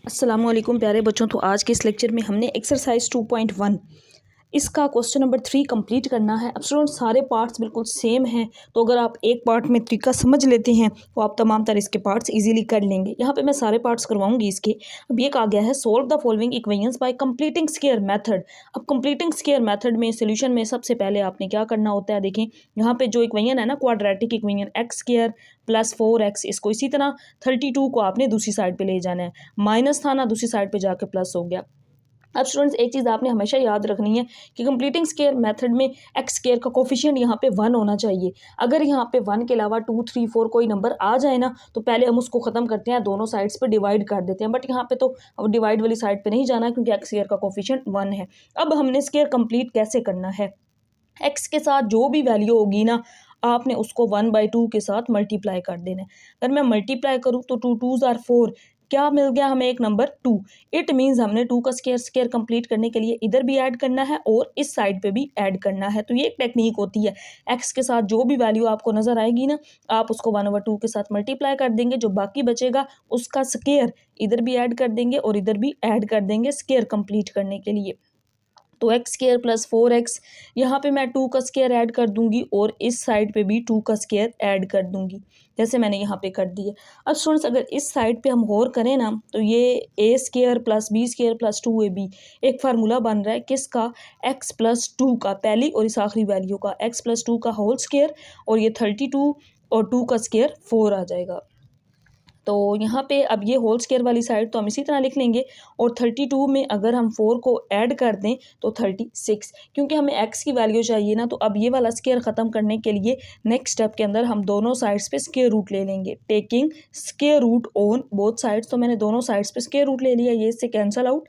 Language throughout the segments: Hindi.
अस्सलामुअलैकुम प्यारे बच्चों। तो आज के इस लेक्चर में हमने एक्सरसाइज 2.1 इसका क्वेश्चन नंबर 3 कंप्लीट करना है। अब स्टूडेंट सारे पार्ट्स बिल्कुल सेम हैं, तो अगर आप एक पार्ट में तरीका समझ लेते हैं तो आप तमाम तरह इसके पार्ट्स इजीली कर लेंगे। यहाँ पे मैं सारे पार्ट्स करवाऊंगी इसके। अब ये कहा गया है solve the following equations bye completing square method. अब कंप्लीटिंग स्क्वायर मेथड में सोल्यूशन में सबसे पहले आपने क्या करना होता है, देखें यहाँ पे जो इक्वेशन है ना quadratic equation x square plus 4x, इसको इसी तरह 32 को आपने दूसरी साइड पे ले जाना है। माइनस था ना, दूसरी साइड पे जाके प्लस हो गया। अब स्टूडेंट्स एक चीज़ आपने हमेशा याद रखनी है कि कंप्लीटिंग स्क्वायर मेथड में एक्स स्क्वायर का कोफिशिएंट यहाँ पे 1 होना चाहिए। अगर यहाँ पे 1 के अलावा 2, 3, 4 कोई नंबर आ जाए ना तो पहले हम उसको ख़त्म करते हैं, दोनों साइड्स पे डिवाइड कर देते हैं। बट यहाँ पे तो अब डिवाइड वाली साइड पे नहीं जाना क्योंकि एक्स स्क्वायर का कोफिशिएंट 1 है। अब हमने स्क्वायर कंप्लीट कैसे करना है, एक्स के साथ जो भी वैल्यू होगी ना आपने उसको 1/2 के साथ मल्टीप्लाई कर देना है। अगर मैं मल्टीप्लाई करूँ तो 2 2s आर 4, क्या मिल गया हमें एक नंबर 2। इट मीन्स हमने 2 का स्क्वायर कंप्लीट करने के लिए इधर भी ऐड करना है और इस साइड पे भी ऐड करना है। तो ये एक टेक्निक होती है, एक्स के साथ जो भी वैल्यू आपको नज़र आएगी ना आप उसको 1/2 के साथ मल्टीप्लाई कर देंगे, जो बाकी बचेगा उसका स्क्वायर इधर भी ऐड कर देंगे और इधर भी ऐड कर देंगे स्क्वायर कंप्लीट करने के लिए। तो एक्स स्क्वायर प्लस 4x, यहाँ पे मैं 2 का स्क्वायर ऐड कर दूंगी और इस साइड पे भी 2 का स्क्वायर ऐड कर दूंगी, जैसे मैंने यहाँ पे कर दिया। अब स्टूडेंट्स अगर इस साइड पे हम और करें ना तो ये A square plus B square plus 2ab एक फार्मूला बन रहा है किसका, x प्लस 2 का, पहली और इस आखिरी वैल्यू का, x प्लस 2 का होल स्क्वायर, और ये 32 और 2 का स्क्वायर 4 आ जाएगा। तो यहाँ पे अब ये होल स्क्वायर वाली साइड तो हम इसी तरह लिख लेंगे और 32 में अगर हम 4 को ऐड कर दें तो 36, क्योंकि हमें x की वैल्यू चाहिए ना। तो अब ये वाला स्क्वायर ख़त्म करने के लिए नेक्स्ट स्टेप के अंदर हम दोनों साइड्स पे स्क्वायर रूट ले लेंगे, taking square root on both sides. तो मैंने दोनों साइड्स पे स्क्वायर रूट ले लिया, ये इससे cancel out.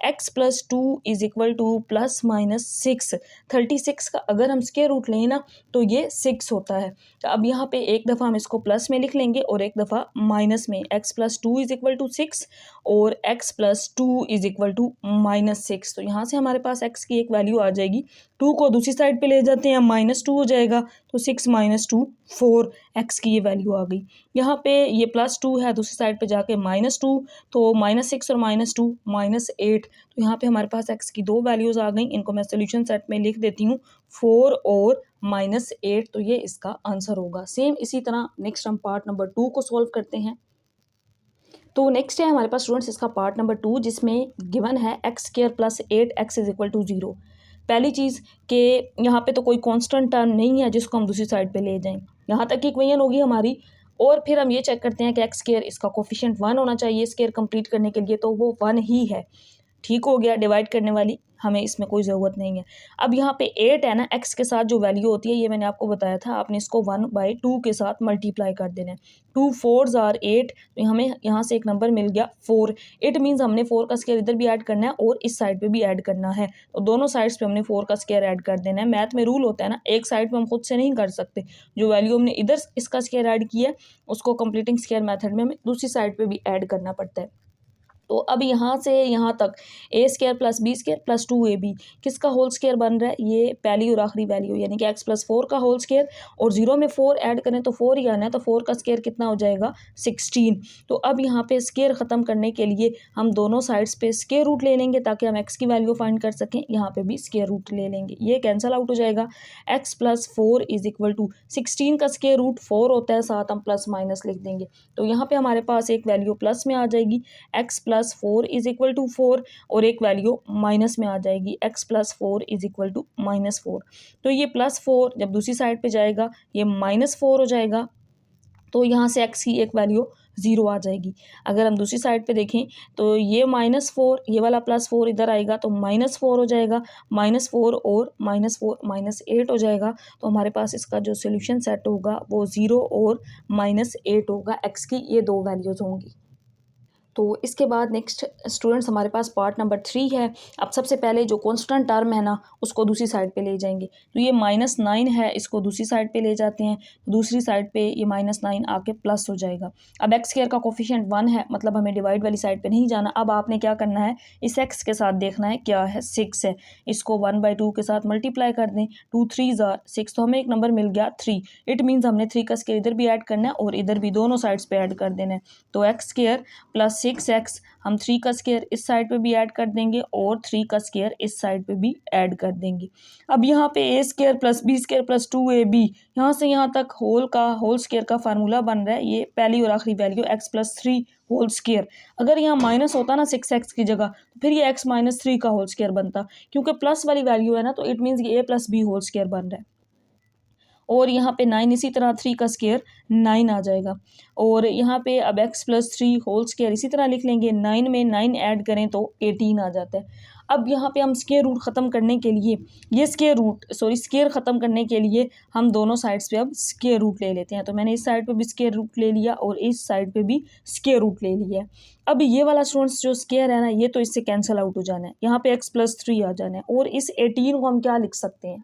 x plus 2 is equal two plus minus 6। 36 का अगर हम स्क्वायर रूट लें ना तो ये 6 होता है। तो अब यहाँ पे एक दफ़ा हम इसको प्लस में लिख लेंगे और एक दफ़ा माइनस में। x plus 2 is equal to 6 और x plus 2 is equal to minus 6। तो यहाँ से हमारे पास x की एक वैल्यू आ जाएगी, 2 को दूसरी साइड पे ले जाते हैं, -2 हो जाएगा, तो 6 - 2 4 x की ये वैल्यू आ गई। यहाँ पे ये +2 है, दूसरी साइड पे जाके -2, तो -6 और -2 -8। तो यहाँ पे हमारे पास x की दो वैल्यूज़ आ गई, इनको मैं सोल्यूशन सेट में लिख देती हूँ 4 और -8। तो ये इसका आंसर होगा। सेम इसी तरह नेक्स्ट हम पार्ट नंबर 2 को सॉल्व करते हैं। तो नेक्स्ट है हमारे पास स्टूडेंट्स इसका पार्ट नंबर 2, जिसमें गिवन है x square plus 8x is equal to 0। पहली चीज़ कि यहाँ पे तो कोई कांस्टेंट टर्म नहीं है जिसको हम दूसरी साइड पे ले जाएं, यहाँ तक की इक्वेशन होगी हमारी। और फिर हम ये चेक करते हैं कि एक्स स्क्वायर इसका कोफिशिएंट 1 होना चाहिए स्क्वायर कंप्लीट करने के लिए, तो वो 1 ही है। ठीक हो गया, डिवाइड करने वाली हमें इसमें कोई ज़रूरत नहीं है। अब यहाँ पे 8 है ना, एक्स के साथ जो वैल्यू होती है ये मैंने आपको बताया था, आपने इसको 1/2 के साथ मल्टीप्लाई कर देना है। 2 4s आर 8, तो हमें यहाँ से एक नंबर मिल गया 4। इट मीन्स हमने 4 का स्क्वायर इधर भी ऐड करना है और इस साइड पे भी ऐड करना है, तो दोनों साइड्स पे हमने 4 का स्क्वायर ऐड कर देना है। मैथ में रूल होता है ना, एक साइड पे हम खुद से नहीं कर सकते, जो वैल्यू हमने इधर इसका स्क्वायर ऐड किया है उसको कंप्लीटिंग स्क्वायर मेथड में हमें दूसरी साइड पे भी ऐड करना पड़ता है। तो अब यहाँ से यहाँ तक A square plus B square plus 2ab किसका होल स्क्वायर बन रहा है, ये पहली और आखिरी वैल्यू यानी कि x प्लस 4 का होल स्क्वायर, और 0 में 4 ऐड करें तो 4 ही आना है, तो 4 का स्क्वायर कितना हो जाएगा 16। तो अब यहाँ पे स्क्वायर ख़त्म करने के लिए हम दोनों साइड्स पे स्क्वायर रूट ले लेंगे ताकि हम x की वैल्यू फाइंड कर सकें। यहाँ पे भी स्क्वायर रूट ले लेंगे, ये कैंसिल आउट हो जाएगा। x plus 4 is equal to 16 का स्क्वायर रूट 4 होता है, साथ हम प्लस माइनस लिख देंगे, तो यहाँ पे हमारे पास एक वैल्यू प्लस में आ जाएगी x plus 4 is equal to 4, और एक वैल्यू माइनस में आ जाएगी x plus 4 is equal to -4। तो ये +4 जब दूसरी साइड पे जाएगा ये -4 हो जाएगा, तो यहाँ से x की एक वैल्यू 0 आ जाएगी। अगर हम दूसरी साइड पे देखें तो ये -4, ये वाला +4 इधर आएगा तो -4 हो जाएगा, -4 और -4 -8 हो जाएगा। तो हमारे पास इसका जो सोल्यूशन सेट होगा वो 0 और -8 होगा, x की ये दो वैल्यूज़ होंगी। तो इसके बाद नेक्स्ट स्टूडेंट्स हमारे पास पार्ट नंबर 3 है। अब सबसे पहले जो कांस्टेंट टर्म है ना उसको दूसरी साइड पे ले जाएंगे, तो ये -9 है, इसको दूसरी साइड पे ले जाते हैं, दूसरी साइड पे ये -9 आके प्लस हो जाएगा। अब एक्स स्क्वायर का कोफिशिएंट 1 है, मतलब हमें डिवाइड वाली साइड पे नहीं जाना। अब आपने क्या करना है, इस एक्स के साथ देखना है क्या है, 6 है, इसको 1/2 के साथ मल्टीप्लाई कर दें, 2 3s आर 6, तो हमें एक नंबर मिल गया 3। इट मीन्स हमने 3 का स्क्वायर इधर भी ऐड करना है और इधर भी दोनों साइड्स पे ऐड कर देना है, तो एक्स स्क्वायर प्लस 6x हम 3 का स्क्वायर इस साइड पे भी ऐड कर देंगे और 3 का स्क्वायर इस साइड पे भी ऐड कर देंगे। अब यहाँ पे a square plus b square plus 2ab, यहाँ से यहाँ तक होल स्क्वायर का फार्मूला बन रहा है। ये पहली और आखिरी value x plus 3 whole square, अगर यहाँ माइनस होता ना 6x की जगह तो फिर ये x माइनस 3 का होल स्क्वायर बनता, क्योंकि प्लस वाली वैल्यू है ना, तो इट मीन्स ये a plus b whole square बन रहा है। और यहाँ पे 9 इसी तरह 3 का स्क्वायर 9 आ जाएगा। और यहाँ पे अब x प्लस 3 होल स्क्वायर इसी तरह लिख लेंगे, 9 में 9 ऐड करें तो 18 आ जाता है। अब यहाँ पे हम स्क्वायर रूट ख़त्म करने के लिए स्क्वायर ख़त्म करने के लिए हम दोनों साइड्स पे अब स्क्वायर रूट ले लेते हैं। तो मैंने इस साइड पे भी स्क्वायर रूट ले लिया और इस साइड पे भी स्क्वायर रूट ले लिया है। अब ये वाला स्टूडेंट्स जो स्क्वायर है ना, ये तो इससे कैंसिल आउट हो जाना है, यहाँ पे x प्लस 3 आ जाना है। और इस 18 को हम क्या लिख सकते हैं,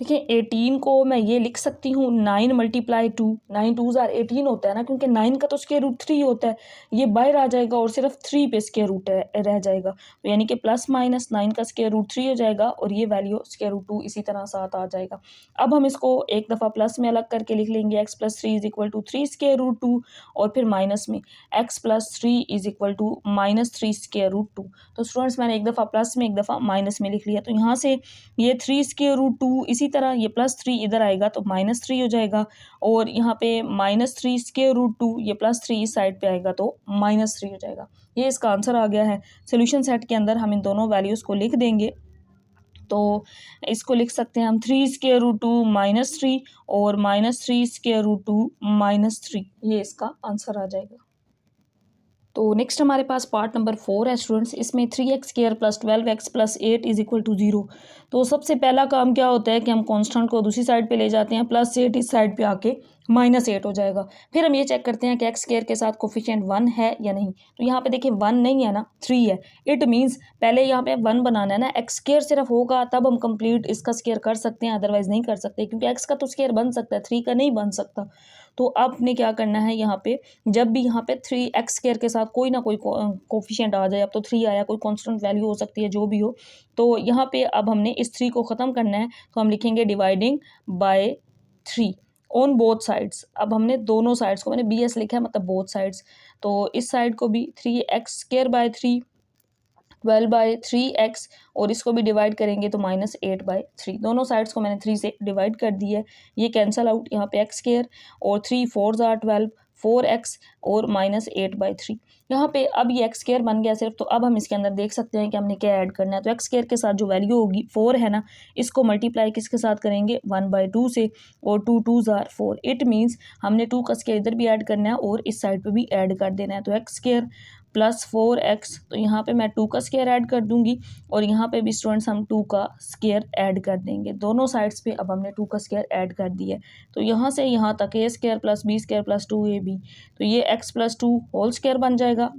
देखिए 18 को मैं ये लिख सकती हूँ 9 मल्टीप्लाई 2, 9 2 ज़ार 18 होता है ना, क्योंकि 9 का तो स्क्वायर रूट 3 होता है, ये बाहर आ जाएगा और सिर्फ 3 पे स्क्वायर रूट रह जाएगा। तो यानी कि प्लस माइनस 9 का स्क्वायर रूट 3 हो जाएगा और ये वैल्यू स्क्वायर रूट 2 इसी तरह साथ आ जाएगा। अब हम इसको एक दफ़ा प्लस में अलग करके लिख लेंगे, x plus 3 is equal to 3 square root 2, और फिर माइनस में x plus 3 is equal to minus 3 square root 2। तो स्टूडेंट्स मैंने एक दफ़ा प्लस में एक दफ़ा माइनस में लिख लिया। तो यहाँ से ये 3 स्क्वायर रूट 2, इसी तरह ये प्लस 3 इधर आएगा तो माइनस 3 हो जाएगा, और यहाँ पे माइनस 3 स्क्वायर रूट 2, ये प्लस 3 इस साइड पे आएगा तो माइनस 3 हो जाएगा। ये इसका आंसर आ गया है। सोल्यूशन सेट के अंदर हम इन दोनों वैल्यूज़ को लिख देंगे। तो इसको लिख सकते हैं हम 3 स्क्वायर रूट 2 माइनस 3 और माइनस 3 स्क्वायर रूट 2 माइनस 3, ये इसका आंसर आ जाएगा। तो नेक्स्ट हमारे पास पार्ट नंबर 4 है स्टूडेंट्स। इसमें 3x square plus 12x plus 8 is equal to 0। तो सबसे पहला काम क्या होता है कि हम कांस्टेंट को दूसरी साइड पे ले जाते हैं, प्लस 8 इस साइड पे आके माइनस 8 हो जाएगा। फिर हम ये चेक करते हैं कि x स्क्वायर के साथ कोफिशिएंट 1 है या नहीं। तो यहाँ पे देखिए 1 नहीं है ना, 3 है। इट मीन्स पहले यहाँ पे 1 बनाना है ना, x स्क्वायर सिर्फ होगा तब हम कंप्लीट इसका स्क्वायर कर सकते हैं, अदरवाइज नहीं कर सकते, क्योंकि x का तो स्क्वायर बन सकता है, 3 का नहीं बन सकता। तो आपने क्या करना है, यहाँ पे जब भी यहाँ पे 3x स्क्वायर के साथ कोई ना कोई कोफिशिएंट आ जाए, अब तो 3 आया, कोई कांस्टेंट वैल्यू हो सकती है जो भी हो, तो यहाँ पे अब हमने इस 3 को ख़त्म करना है। तो हम लिखेंगे dividing by 3 on both sides. अब हमने दोनों साइड्स को, मैंने BS लिखा है मतलब बोथ साइड्स, तो इस साइड को भी 3x square by 3 12 by 3x, और इसको भी डिवाइड करेंगे तो माइनस 8 बाई 3। दोनों साइड्स को मैंने 3 से डिवाइड कर दिया है, ये कैंसल आउट, यहाँ पे x स्क्वायर और 3 4 ज़ार 12 4x और माइनस 8 बाई 3। यहाँ पे अब ये x स्क्वायर बन गया सिर्फ। तो अब हम इसके अंदर देख सकते हैं कि हमने क्या ऐड करना है। तो x स्क्वायर के साथ जो वैल्यू होगी 4 है ना, इसको मल्टीप्लाई किसके साथ करेंगे 1/2 से, और 2 2 ज़ार 4। इट मीन्स हमने 2 का स्क्वायर इधर भी ऐड करना है और इस साइड पे भी ऐड कर देना है। तो x स्क्वायर प्लस 4x, तो यहाँ पे मैं 2 का स्क्वायर ऐड कर दूंगी और यहाँ पे भी स्टूडेंट्स हम 2 का स्क्वायर ऐड कर देंगे। दोनों साइड्स पे अब हमने 2 का स्क्वायर ऐड कर दिया है। तो यहाँ से यहाँ तक a square plus b square plus 2ab, तो ये x प्लस 2 होल स्क्वायर बन जाएगा,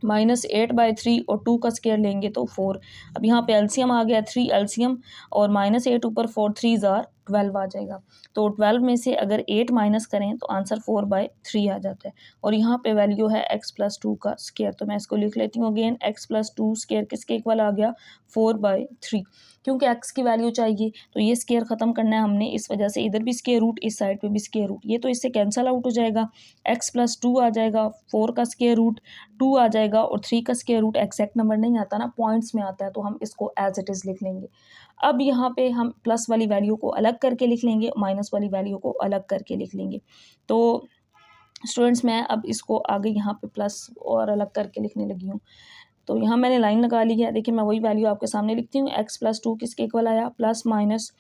माइनस 8 बाई 3 और 2 का स्क्वायर लेंगे तो 4। अब यहाँ पे एलसीएम आ गया, 3 एलसीएम और माइनस 8 ऊपर 4 3 ज़ार 12 आ जाएगा। तो 12 में से अगर 8 माइनस करें तो आंसर 4/3 आ जाता है। और यहाँ पे वैल्यू है x प्लस 2 का स्क्वायर, तो मैं इसको लिख लेती हूँ अगेन, x प्लस 2 स्क्वायर किसके इक्वल आ गया 4/3। क्योंकि x की वैल्यू चाहिए तो ये स्क्वायर ख़त्म करना है हमने, इस वजह से इधर भी स्क्वायर रूट, इस साइड पे भी स्क्वायर रूट, ये तो इससे कैंसिल आउट हो जाएगा। x प्लस 2 आ जाएगा, 4 का स्क्वायर रूट 2 आ जाएगा, और 3 का स्क्वायर रूट एग्जैक्ट नंबर नहीं आता ना, पॉइंट्स में आता है, तो हम इसको एज इट इज़ लिख लेंगे। अब यहाँ पे हम प्लस वाली वैल्यू को अलग करके लिख लेंगे, माइनस वाली वैल्यू को अलग करके लिख लेंगे। तो स्टूडेंट्स मैं अब इसको आगे यहाँ पे प्लस और अलग करके लिखने लगी हूँ। तो यहाँ मैंने लाइन लगा ली है, देखिए मैं वही वैल्यू आपके सामने लिखती हूँ। x प्लस 2 किसके इक्वल आया, plus minus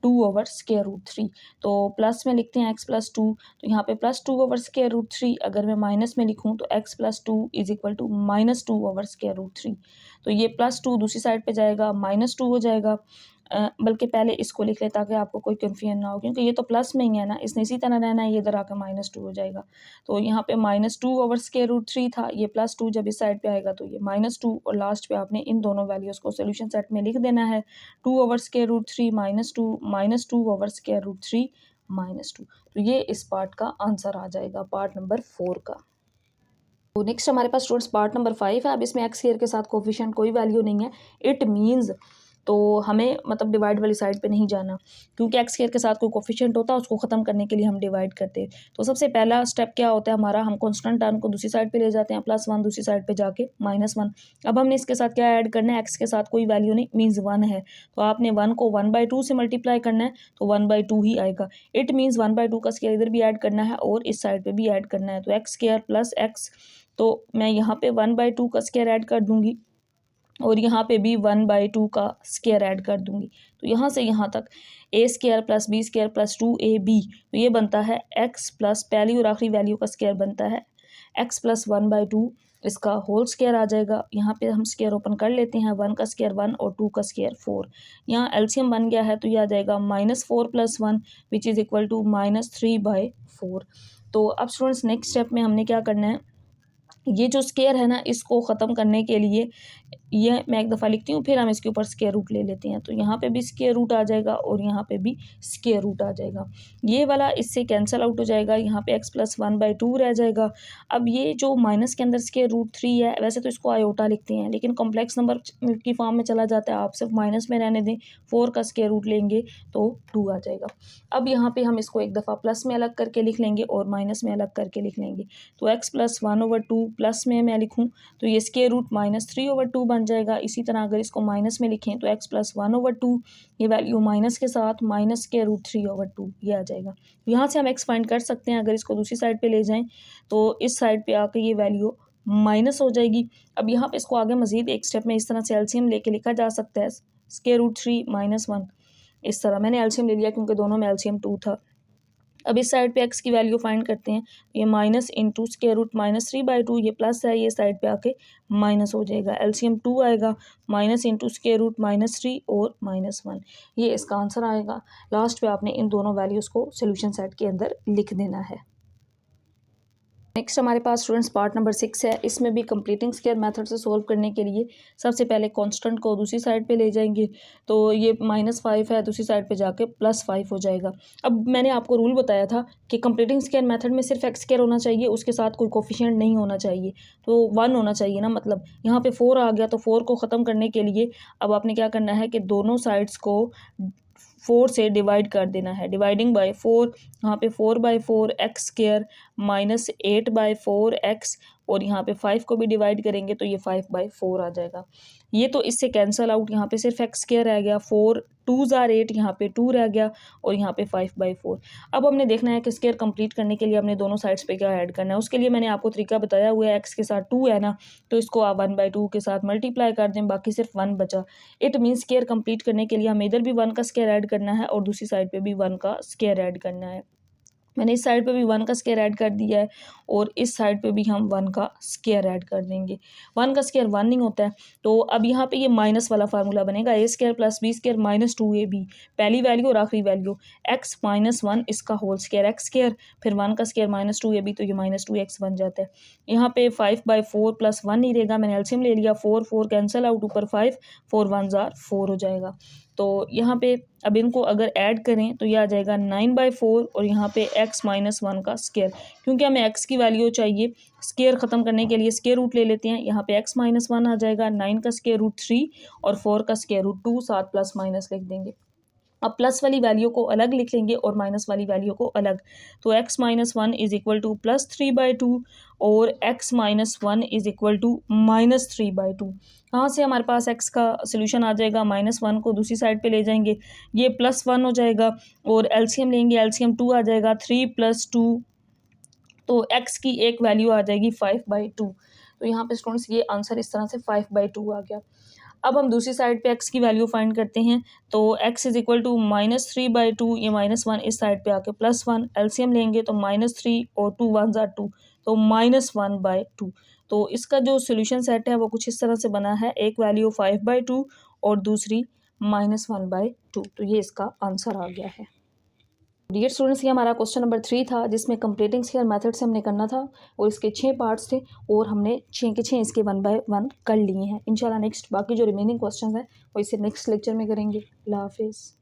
2 over square root 3। तो प्लस में लिखते हैं x प्लस 2, तो यहाँ पे प्लस 2 ओवर स्क्वायर रूट 3, अगर मैं माइनस में लिखूँ तो x plus 2 is equal to minus 2 over square root 3। तो ये प्लस 2 दूसरी साइड पे जाएगा, माइनस 2 हो जाएगा। बल्कि पहले इसको लिख ले ताकि आपको कोई कन्फ्यूजन ना हो, क्योंकि ये तो प्लस में ही है ना, इसने इसी तरह रहना है, ये इधर आकर माइनस 2 हो जाएगा। तो यहाँ पे माइनस 2 ओवर स्क्वायर रूट 3 था, ये प्लस 2 जब इस साइड पे आएगा तो ये माइनस 2, और लास्ट पे आपने इन दोनों वैल्यूज़ को सोल्यूशन सेट में लिख देना है। 2 over square root 3 minus 2 over square root 3 minus 2। तो ये इस पार्ट का आंसर आ जाएगा, पार्ट नंबर 4 का। तो नेक्स्ट हमारे पास स्टूडेंट्स पार्ट नंबर 5 है। अब इसमें x स्क्वायर के साथ कोफिशिएंट कोई वैल्यू नहीं है। इट मीन्स तो हमें मतलब डिवाइड वाली साइड पे नहीं जाना, क्योंकि एक्स स्क्वायर के साथ कोई कोफिशिएंट होता है उसको ख़त्म करने के लिए हम डिवाइड करते हैं। तो सबसे पहला स्टेप क्या होता है हमारा, हम कांस्टेंट टर्म को दूसरी साइड पे ले जाते हैं, +1 दूसरी साइड पे जाके -1। अब हमने इसके साथ क्या ऐड करना है, एक्स के साथ कोई वैल्यू नहीं, मीन्स 1 है, तो आपने 1 को 1/2 से मल्टीप्लाई करना है तो 1/2 ही आएगा। इट मीन्स 1/2 का स्क्वायर इधर भी ऐड करना है और इस साइड पे भी ऐड करना है, तो एक्स स्क्वायर प्लस एक्स, तो मैं यहाँ पे 1/2 का स्क्वायर ऐड कर दूंगी और यहाँ पे भी 1/2 का स्क्वायर ऐड कर दूंगी। तो यहाँ से यहाँ तक a² + b² + 2ab, तो ये बनता है x प्लस पहली और आखिरी वैल्यू का स्क्वायर बनता है x + 1/2, इसका होल स्क्वायर आ जाएगा। यहाँ पे हम स्क्वायर ओपन कर लेते हैं, 1 का स्क्वायर 1 और 2 का स्क्वायर 4। यहाँ एलसीएम बन गया है तो ये आ जाएगा -4 + 1 विच इज़ इक्वल टू -3/4। तो अब स्टूडेंट्स नेक्स्ट स्टेप में हमने क्या करना है, ये जो स्क्वायर है ना इसको ख़त्म करने के लिए ये मैं एक दफ़ा लिखती हूँ, फिर हम इसके ऊपर स्क्वायर रूट ले लेते हैं। तो यहाँ पे भी स्क्वायर रूट आ जाएगा और यहाँ पे भी स्क्वायर रूट आ जाएगा, ये वाला इससे कैंसिल आउट हो जाएगा, यहाँ पे x + 1/2 रह जाएगा। अब ये जो माइनस के अंदर स्क्वायर रूट 3 है, वैसे तो इसको आयोटा लिखते हैं लेकिन कॉम्प्लेक्स नंबर की फॉर्म में चला जाता है, आप सिर्फ माइनस में रहने दें, 4 का स्क्वायर रूट लेंगे तो 2 आ जाएगा। अब यहाँ पर हम इसको एक दफ़ा प्लस में अलग करके लिख लेंगे और माइनस में अलग करके लिख लेंगे। तो x + 1/2 प्लस में मैं लिखूँ तो ये स्क्वायर रूट -3/2 बन जाएगा। इसी तरह अगर इसको माइनस में लिखें तो x + 1/2, ये वैल्यू माइनस के साथ -√3/2 ये आ जाएगा। यहाँ से हम x फाइंड कर सकते हैं, अगर इसको दूसरी साइड पे ले जाएं तो इस साइड पे आके ये वैल्यू माइनस हो जाएगी। अब यहाँ पे इसको आगे मज़ीद एक स्टेप में इस तरह से एलसीएम लेके लिखा जा सकता है, √3 - 1, इस तरह मैंने एलसीएम ले लिया क्योंकि दोनों में एलसीएम 2 था। अब इस साइड पे x की वैल्यू फाइंड करते हैं, ये माइनस इंटू √-3/2, ये प्लस है, ये साइड पे आके माइनस हो जाएगा, एलसीएम 2 आएगा, माइनस इंटू √-3 और -1, ये इसका आंसर आएगा। लास्ट पे आपने इन दोनों वैल्यूज़ को सोल्यूशन सेट के अंदर लिख देना है। नेक्स्ट हमारे पास स्टूडेंट्स पार्ट नंबर 6 है, इसमें भी कंप्लीटिंग स्क्वायर मेथड से सोल्व करने के लिए सबसे पहले कांस्टेंट को दूसरी साइड पे ले जाएंगे, तो ये -5 है, दूसरी साइड पे जाके +5 हो जाएगा। अब मैंने आपको रूल बताया था कि कंप्लीटिंग स्क्वायर मेथड में सिर्फ एक्स स्क्वायर होना चाहिए, उसके साथ कोई कोफिशिएंट नहीं होना चाहिए, तो 1 होना चाहिए ना, मतलब यहाँ पे 4 आ गया तो 4 को ख़त्म करने के लिए अब आपने क्या करना है कि दोनों साइड्स को 4 से डिवाइड कर देना है, डिवाइडिंग बाय 4, यहाँ पे 4/4 x² -8/4 x, और यहाँ पे 5 को भी डिवाइड करेंगे तो ये 5/4 आ जाएगा। ये तो इससे कैंसल आउट, यहाँ पे सिर्फ x² रह गया, 4 2s are 8, यहाँ पे 2 रह गया और यहाँ पे 5/4। अब हमने देखना है कि स्क्वायर कंप्लीट करने के लिए हमने दोनों साइड्स पे क्या ऐड करना है, उसके लिए मैंने आपको तरीका बताया हुआ है, x के साथ 2 है ना तो इसको आप 1/2 के साथ मल्टीप्लाई कर दें, बाकी सिर्फ 1 बचा। इट मीन्स स्क्वायर कंप्लीट करने के लिए हमें इधर भी 1 का स्क्वायर ऐड करना है और दूसरी साइड पे भी 1 का स्क्वायर ऐड करना है। मैंने इस साइड पे भी 1 का स्क्वायर ऐड कर दिया है और इस साइड पे भी हम 1 का स्क्वायर ऐड कर देंगे। 1 का स्क्वायर 1 नहीं होता है, तो अब यहाँ पे ये माइनस वाला फार्मूला बनेगा, a² + b² -2ab, पहली वैल्यू और आखिरी वैल्यू, x - 1 इसका होल स्क्वायर x², फिर 1 का स्क्वायर -2ab, तो ये -2x बन जाता है। यहाँ पे 5/4 + 1 नहीं रहेगा, मैंने एलसीएम ले लिया, 4 कैंसिल आउट, ऊपर 5, 4 1s are 4 हो जाएगा। तो यहाँ पे अब इनको अगर ऐड करें तो ये आ जाएगा 9/4 और यहाँ पे x - 1 का स्क्वायर, क्योंकि हमें x की वैल्यू चाहिए, स्क्वायर ख़त्म करने के लिए स्क्वायर रूट ले लेते हैं, यहाँ पे x - 1 आ जाएगा, 9 का स्क्वायर रूट 3 और 4 का स्क्वायर रूट 2, साथ प्लस माइनस लिख देंगे। अब प्लस वाली वैल्यू को अलग लिख लेंगे और माइनस वाली वैल्यू को अलग, तो x - 1 इज़ इक्वल टू +3/2 और x - 1 इज़ इक्वल टू -3/2। यहाँ से हमारे पास x का सोल्यूशन आ जाएगा, -1 को दूसरी साइड पे ले जाएंगे, ये +1 हो जाएगा और एलसीएम लेंगे, एलसीएम 2 आ जाएगा, 3 + 2, तो x की एक वैल्यू आ जाएगी 5/2। तो यहाँ पे स्टूडेंट्स ये आंसर इस तरह से 5/2 आ गया। अब हम दूसरी साइड पे x की वैल्यू फाइंड करते हैं, तो x इज़ इक्वल टू -3/2, ये -1 इस साइड पे आके +1, एलसीएम लेंगे तो -3 और 2 1s are 2, तो -1/2। तो इसका जो सोल्यूशन सेट है वो कुछ इस तरह से बना है, एक वैल्यू 5/2 और दूसरी -1/2, तो ये इसका आंसर आ गया है। डियर स्टूडेंट्स, ये हमारा क्वेश्चन नंबर 3 था जिसमें कंप्लीटिंग स्क्वायर मेथड से हमने करना था और इसके 6 पार्ट्स थे और हमने 6 के 6 इसके 1 बाय 1 कर लिए हैं। इंशाल्लाह नेक्स्ट बाकी जो रिमेनिंग क्वेश्चंस हैं वो इसे नेक्स्ट लेक्चर में करेंगे। अल्लाह हाफिज़।